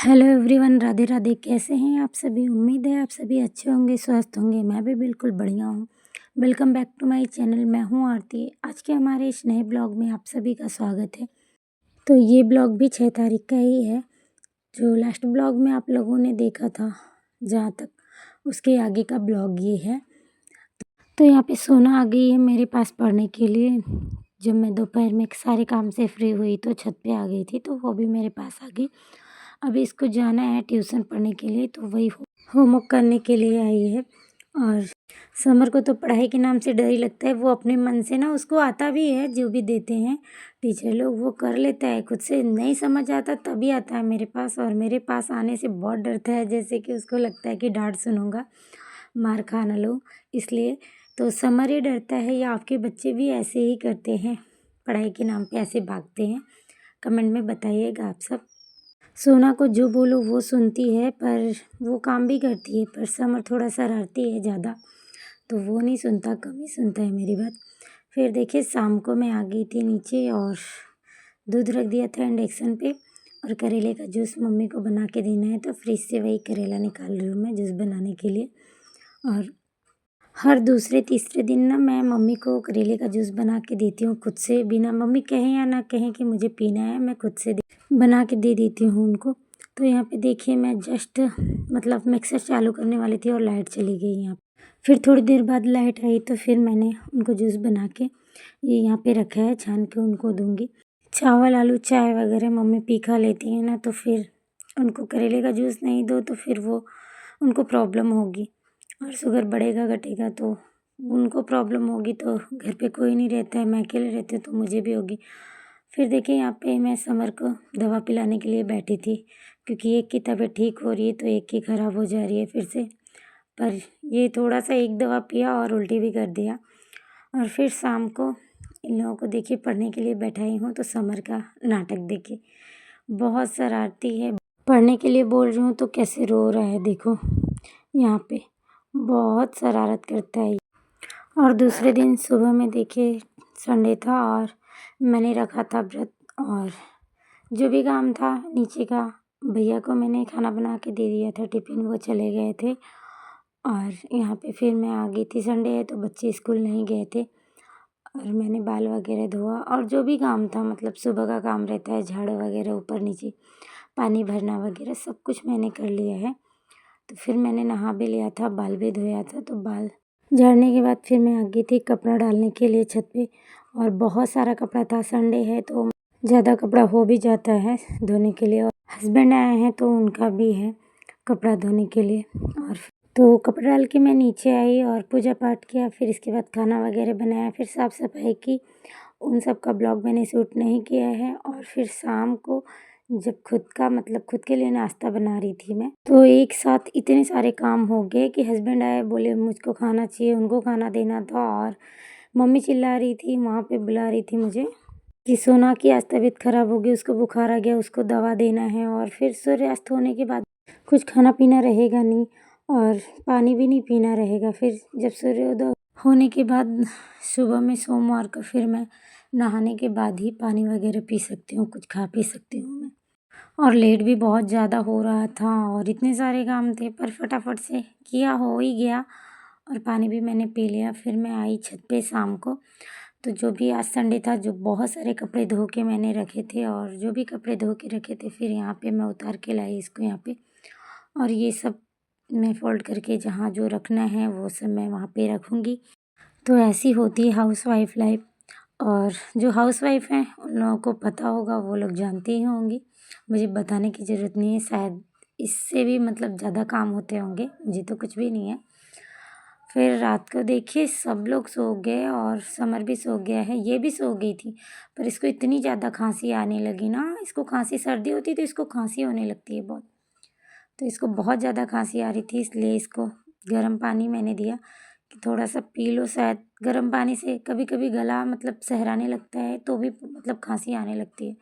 Hello everyone, Radhe Radhe. कैसे हैं आप सभी? उम्मीद है आप सभी अच्छे होंगे, स्वस्थ होंगे। मैं भी बिल्कुल बढ़िया हूँ। Welcome back to my channel. मैं हूँ आरती। आज के हमारे इस नए ब्लॉग में आप सभी का स्वागत है। तो ये ब्लॉग भी 6 तारीख का ही है। जो लास्ट ब्लॉग में आप लोगों ने देखा था, जहाँ तक, उसके आगे का ब्लॉग ये है। तो यहाँ पे सोना आ गई है मेरे पास पढ़ने के लिए। जब मैं दोपहर में सारे काम से फ्री हुई तो छत पे आ गई थी, तो वो भी मेरे पास आ गई। अभी इसको जाना है ट्यूशन पढ़ने के लिए, तो वही होमवर्क करने के लिए आई है। और समर को तो पढ़ाई के नाम से डर ही लगता है। वो अपने मन से ना, उसको आता भी है, जो भी देते हैं टीचर लोग वो कर लेता है। खुद से नहीं समझ आता तभी आता है मेरे पास, और मेरे पास आने से बहुत डरता है, जैसे कि उसको लगता है कि डांट सुनूंगा, मार खा ना लो इसलिए। तो समर ही डरता है, या आपके बच्चे भी ऐसे ही करते हैं, पढ़ाई के नाम पे ऐसे भागते हैं? कमेंट में बताइएगा आप सब। सोना को जो बोलो वो सुनती है, पर वो काम भी करती है। पर समर थोड़ा शरारती है ज़्यादा, तो वो नहीं सुनता, कम ही सुनता है मेरी बात। फिर देखिए, शाम को मैं आ गई थी नीचे और दूध रख दिया था इंडक्शन पे, और करेले का जूस मम्मी को बना के देना है, तो फ्रिज से वही करेला निकाल रही हूँ मैं जूस बनाने के लिए। और हर दूसरे तीसरे दिन ना मैं मम्मी को करेले का जूस बना के देती हूँ खुद से, बिना मम्मी कहें या ना कहें कि मुझे पीना है, मैं खुद से बना के दे देती हूँ उनको। तो यहाँ पे देखिए, मैं जस्ट मतलब मिक्सर चालू करने वाली थी और लाइट चली गई यहाँ पे। फिर थोड़ी देर बाद लाइट आई, तो फिर मैंने उनको जूस बना के ये यहाँ पे रखा है, छान के उनको दूँगी। चावल आलू चाय वगैरह मम्मी पी खा लेती हैं ना, तो फिर उनको करेले का जूस नहीं दो तो फिर वो उनको प्रॉब्लम होगी, और शुगर बढ़ेगा घटेगा तो उनको प्रॉब्लम होगी। तो घर पे कोई नहीं रहता है, मैं अकेले रहती हूँ, तो मुझे भी होगी। फिर देखिए, यहाँ पे मैं समर को दवा पिलाने के लिए बैठी थी, क्योंकि एक की तबीयत ठीक हो रही है तो एक की ख़राब हो जा रही है फिर से। पर ये थोड़ा सा एक दवा पिया और उल्टी भी कर दिया। और फिर शाम को इन लोगों को देखिए पढ़ने के लिए बैठाई हूँ, तो समर का नाटक देखिए, बहुत शरारती है। पढ़ने के लिए बोल रही हूँ तो कैसे रो रहा है, देखो यहाँ पे बहुत शरारत करता है। और दूसरे दिन सुबह में देखिए, संडे था और मैंने रखा था व्रत, और जो भी काम था नीचे का, भैया को मैंने खाना बना के दे दिया था टिफ़िन, वो चले गए थे। और यहाँ पे फिर मैं आ गई थी, संडे है तो बच्चे स्कूल नहीं गए थे, और मैंने बाल वगैरह धोआ, और जो भी काम था, मतलब सुबह का काम रहता है, झाड़ू वगैरह ऊपर नीचे, पानी भरना वगैरह सब कुछ मैंने कर लिया है। तो फिर मैंने नहा भी लिया था, बाल भी धोया था, तो बाल झाड़ने के बाद फिर मैं आ गई थी कपड़ा डालने के लिए छत पे। और बहुत सारा कपड़ा था, संडे है तो ज़्यादा कपड़ा हो भी जाता है धोने के लिए, और हस्बैंड आए हैं तो उनका भी है कपड़ा धोने के लिए। और तो कपड़ा डाल के मैं नीचे आई और पूजा पाठ किया, फिर इसके बाद खाना वगैरह बनाया, फिर साफ़ सफाई की। उन सब का ब्लॉग मैंने शूट नहीं किया है। और फिर शाम को जब खुद का मतलब खुद के लिए नाश्ता बना रही थी मैं, तो एक साथ इतने सारे काम हो गए कि हस्बैंड आए, बोले मुझको खाना चाहिए, उनको खाना देना था, और मम्मी चिल्ला रही थी, वहाँ पे बुला रही थी मुझे कि सोना की आज तबीयत ख़राब हो गई, उसको बुखार आ गया, उसको दवा देना है। और फिर सूर्यास्त होने के बाद कुछ खाना पीना रहेगा नहीं, और पानी भी नहीं पीना रहेगा। फिर जब सूर्योदय होने के बाद सुबह में सोमवार को फिर मैं नहाने के बाद ही पानी वगैरह पी सकती हूँ, कुछ खा पी सकती हूँ मैं। और लेट भी बहुत ज़्यादा हो रहा था और इतने सारे काम थे, पर फटाफट से किया, हो ही गया, और पानी भी मैंने पी लिया। फिर मैं आई छत पे शाम को, तो जो भी आज संडे था, जो बहुत सारे कपड़े धो के मैंने रखे थे, और जो भी कपड़े धो के रखे थे फिर यहाँ पे मैं उतार के लाई इसको यहाँ पे। और ये सब मैं फोल्ड करके जहाँ जो रखना है वो सब मैं वहाँ पे रखूँगी। तो ऐसी होती है हाउसवाइफ लाइफ। और जो हाउसवाइफ हैं उन लोगों को पता होगा, वो लोग जानते ही होंगे, मुझे बताने की ज़रूरत नहीं है। शायद इससे भी मतलब ज़्यादा काम होते होंगे, मुझे तो कुछ भी नहीं है। फिर रात को देखिए सब लोग सो गए और समर भी सो गया है, ये भी सो गई थी, पर इसको इतनी ज़्यादा खांसी आने लगी ना, इसको खांसी, सर्दी होती तो इसको खांसी होने लगती है बहुत, तो इसको बहुत ज़्यादा खांसी आ रही थी, इसलिए इसको गर्म पानी मैंने दिया कि थोड़ा सा पी लो। शायद गर्म पानी से कभी कभी गला मतलब सहराने लगता है, तो भी मतलब खांसी आने लगती है,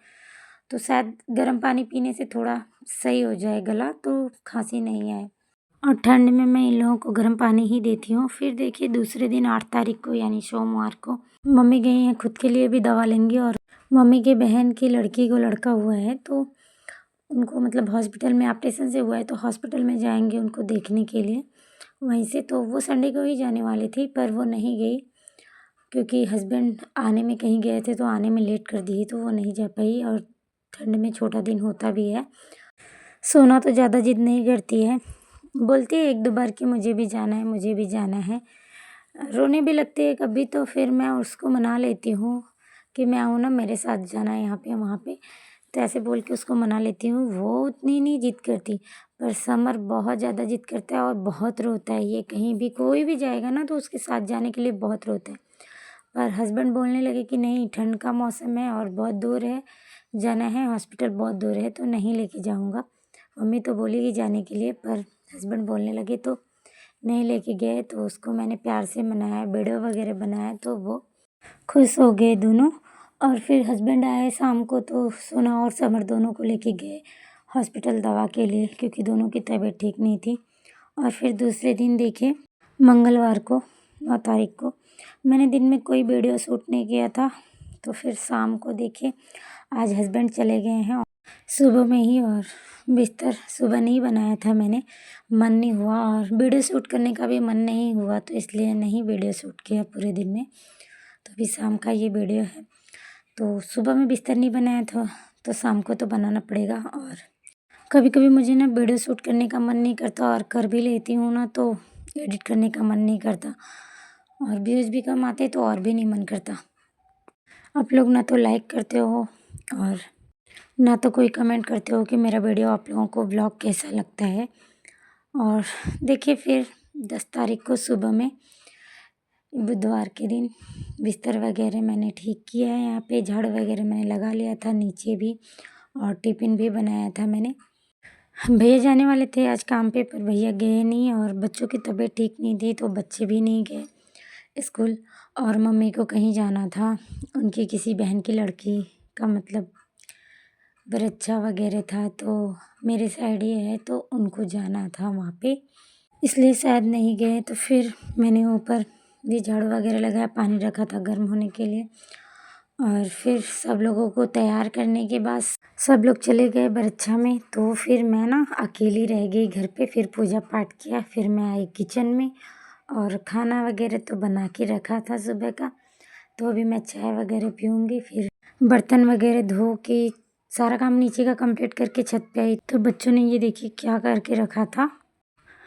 तो शायद गर्म पानी पीने से थोड़ा सही हो जाए गला, तो खांसी नहीं आए। और ठंड में मैं इन लोगों को गर्म पानी ही देती हूँ। फिर देखिए दूसरे दिन 8 तारीख को यानी सोमवार को मम्मी गई हैं खुद के लिए भी दवा लेंगी, और मम्मी के बहन की लड़की को लड़का हुआ है, तो उनको मतलब हॉस्पिटल में ऑपरेशन से हुआ है तो हॉस्पिटल में जाएंगे उनको देखने के लिए वहीं से। तो वो संडे को ही जाने वाली थी पर वो नहीं गई क्योंकि हस्बैंड आने में कहीं गए थे तो आने में लेट कर दी तो वो नहीं जा पाई। और ठंड में छोटा दिन होता भी है। सोना तो ज़्यादा जिद नहीं करती है, बोलती है 1-2 बार कि मुझे भी जाना है, मुझे भी जाना है। रोने भी लगती है कभी तो फिर मैं उसको मना लेती हूँ कि मैं आऊँ ना, मेरे साथ जाना है यहाँ पे वहाँ पे। तो ऐसे बोल के उसको मना लेती हूँ। वो उतनी नहीं जिद करती पर समर बहुत ज़्यादा जिद करता है और बहुत रोता है। ये कहीं भी कोई भी जाएगा ना तो उसके साथ जाने के लिए बहुत रोता है। पर हस्बैंड बोलने लगे कि नहीं, ठंड का मौसम है और बहुत दूर है, जाना है हॉस्पिटल बहुत दूर है तो नहीं लेके जाऊँगा। मम्मी तो बोलेगी जाने के लिए पर हस्बैंड बोलने लगे तो नहीं लेके गए। तो उसको मैंने प्यार से मनाया, वीडियो वगैरह बनाया तो वो खुश हो गए दोनों। और फिर हस्बैंड आए शाम को तो सोना और समर दोनों को लेके गए हॉस्पिटल दवा के लिए क्योंकि दोनों की तबीयत ठीक नहीं थी। और फिर दूसरे दिन देखे मंगलवार को 9 तारीख को मैंने दिन में कोई वीडियो शूट नहीं किया था। तो फिर शाम को देखे आज हस्बैंड चले गए हैं सुबह में ही। और बिस्तर सुबह नहीं बनाया था मैंने, मन नहीं हुआ और वीडियो शूट करने का भी मन नहीं हुआ तो इसलिए नहीं वीडियो शूट किया पूरे दिन में। तो अभी शाम का ये वीडियो है। तो सुबह में बिस्तर नहीं बनाया था तो शाम को तो बनाना पड़ेगा। और कभी कभी मुझे ना वीडियो शूट करने का मन नहीं करता और कर भी लेती हूँ ना तो एडिट करने का मन नहीं करता और व्यूज़ भी कम आते तो और भी नहीं मन करता। आप लोग ना तो लाइक करते हो और ना तो कोई कमेंट करते हो कि मेरा वीडियो आप लोगों को ब्लॉग कैसा लगता है। और देखिए फिर 10 तारीख को सुबह में बुधवार के दिन बिस्तर वगैरह मैंने ठीक किया है। यहाँ पे झाड़ू वगैरह मैंने लगा लिया था नीचे भी और टिफ़िन भी बनाया था मैंने। भैया जाने वाले थे आज काम पे पर भैया गए नहीं और बच्चों की तबीयत ठीक नहीं थी तो बच्चे भी नहीं गए स्कूल। और मम्मी को कहीं जाना था, उनकी किसी बहन की लड़की का मतलब बरच्छा वगैरह था तो मेरे साइड ही है तो उनको जाना था वहाँ पे, इसलिए शायद नहीं गए। तो फिर मैंने ऊपर भी झाड़ू वगैरह लगाया, पानी रखा था गर्म होने के लिए। और फिर सब लोगों को तैयार करने के बाद सब लोग चले गए बरच्छा में तो फिर मैं ना अकेली रह गई घर पे। फिर पूजा पाठ किया, फिर मैं आई किचन में और खाना वगैरह तो बना के रखा था सुबह का। तो अभी मैं चाय वगैरह पीऊँगी, फिर बर्तन वगैरह धो के सारा काम नीचे का कंप्लीट करके छत पे आई तो बच्चों ने ये देखिए क्या करके रखा था,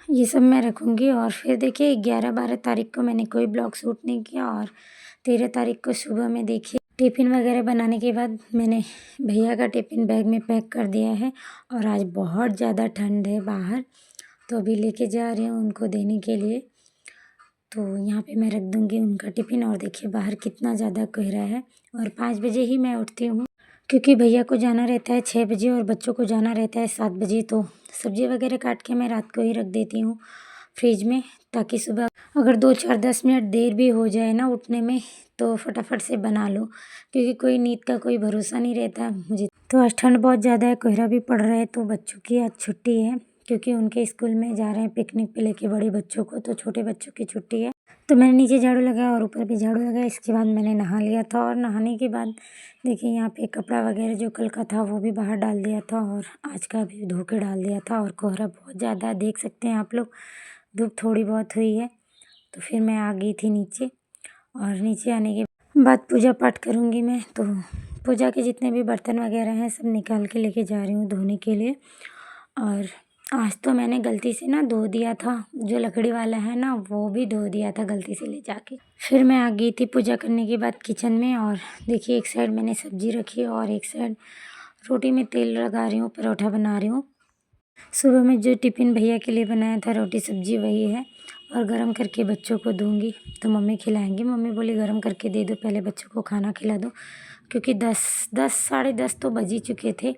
ये सब मैं रखूँगी। और फिर देखिए 11-12 तारीख को मैंने कोई ब्लॉग शूट नहीं किया और 13 तारीख को सुबह में देखिए टिफ़िन वगैरह बनाने के बाद मैंने भैया का टिफ़िन बैग में पैक कर दिया है। और आज बहुत ज़्यादा ठंड है बाहर तो अभी लेके जा रही हूँ उनको देने के लिए। तो यहाँ पे मैं रख दूँगी उनका टिफ़िन। और देखिए बाहर कितना ज़्यादा कोहरा है और 5 बजे ही मैं उठती हूँ क्योंकि भैया को जाना रहता है 6 बजे और बच्चों को जाना रहता है 7 बजे। तो सब्ज़ी वगैरह काट के मैं रात को ही रख देती हूँ फ्रिज में ताकि सुबह अगर 2-4-10 मिनट देर भी हो जाए ना उठने में तो फटाफट से बना लो क्योंकि कोई नींद का कोई भरोसा नहीं रहता मुझे। तो आज ठंड बहुत ज़्यादा है, कोहरा भी पड़ रहा है तो बच्चों की आज छुट्टी है क्योंकि उनके स्कूल में जा रहे हैं पिकनिक पे लेके बड़े बच्चों को, तो छोटे बच्चों की छुट्टी है। तो मैंने नीचे झाड़ू लगाया और ऊपर भी झाड़ू लगाया। इसके बाद मैंने नहा लिया था और नहाने के बाद देखिए यहाँ पे कपड़ा वगैरह जो कल का था वो भी बाहर डाल दिया था और आज का भी धो के डाल दिया था। और कोहरा बहुत ज़्यादा देख सकते हैं आप लोग, धूप थोड़ी बहुत हुई है। तो फिर मैं आ गई थी नीचे और नीचे आने के बाद पूजा पाठ करूँगी मैं। तो पूजा के जितने भी बर्तन वगैरह हैं सब निकाल के लेके जा रही हूँ धोने के लिए। और आज तो मैंने गलती से ना धो दिया था, जो लकड़ी वाला है ना वो भी धो दिया था गलती से ले जाके। फिर मैं आ गई थी पूजा करने के बाद किचन में और देखिए एक साइड मैंने सब्जी रखी और एक साइड रोटी में तेल लगा रही हूँ, परोठा बना रही हूँ। सुबह में जो टिफ़िन भैया के लिए बनाया था रोटी सब्जी वही है और गरम करके बच्चों को दूँगी तो मम्मी खिलाएँगी। मम्मी बोली गरम करके दे दो, पहले बच्चों को खाना खिला दो क्योंकि 10 साढ़े 10 तो बज ही चुके थे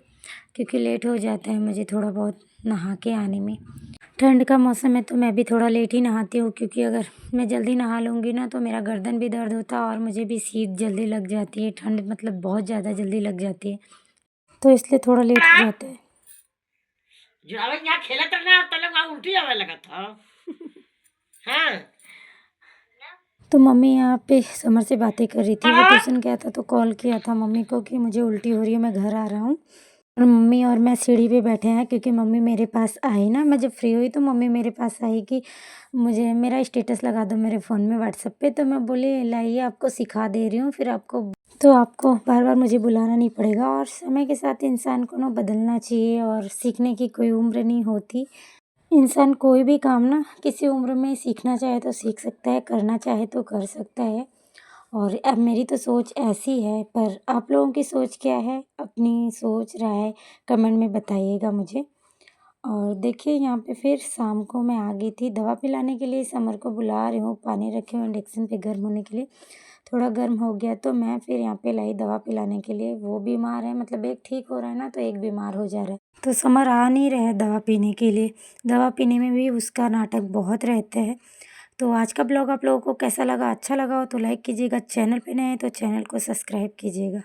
क्योंकि लेट हो जाता है मुझे थोड़ा बहुत नहा के आने में। ठंड का मौसम है तो मैं भी थोड़ा लेट ही नहाती हूँ क्योंकि अगर मैं जल्दी नहा लूँगी ना तो मेरा गर्दन भी दर्द होता है और मुझे भी शीत जल्दी लग जाती है। ठंड मतलब बहुत ज़्यादा जल्दी लग जाती है तो इसलिए थोड़ा लेट हो जाता है। जुड़ावे यहाँ खेलत रहना तो लोग वहाँ उल्टी आवे लगा था। हाँ तो मम्मी यहाँ पे समर से बातें कर रही थी, वो ट्यूशन गया था तो कॉल किया था मम्मी को कि मुझे उल्टी हो रही है, मैं घर आ रहा हूँ। और मम्मी और मैं सीढ़ी पे बैठे हैं क्योंकि मम्मी मेरे पास आई ना, मैं जब फ्री हुई तो मम्मी मेरे पास आई कि मुझे मेरा स्टेटस लगा दो मेरे फ़ोन में व्हाट्सएप पे। तो मैं बोली लाइए आपको सिखा दे रही हूँ, फिर आपको बार-बार मुझे बुलाना नहीं पड़ेगा। और समय के साथ इंसान को ना बदलना चाहिए और सीखने की कोई उम्र नहीं होती। इंसान कोई भी काम ना किसी उम्र में सीखना चाहे तो सीख सकता है, करना चाहे तो कर सकता है। और अब मेरी तो सोच ऐसी है, पर आप लोगों की सोच क्या है? अपनी सोच, राय कमेंट में बताइएगा मुझे। और देखिए यहाँ पे फिर शाम को मैं आ गई थी दवा पिलाने के लिए, समर को बुला रही हूँ, पानी रखे हुए इंडक्शन पे गर्म होने के लिए। थोड़ा गर्म हो गया तो मैं फिर यहाँ पे लाई दवा पिलाने के लिए। वो बीमार है, मतलब एक ठीक हो रहा है ना तो एक बीमार हो जा रहा है। तो समर आ नहीं रहा है दवा पीने के लिए। दवा पीने में भी उसका नाटक बहुत रहता है। तो आज का ब्लॉग आप लोगों को कैसा लगा? अच्छा लगा हो तो लाइक कीजिएगा, चैनल पे नए हैं तो चैनल को सब्सक्राइब कीजिएगा।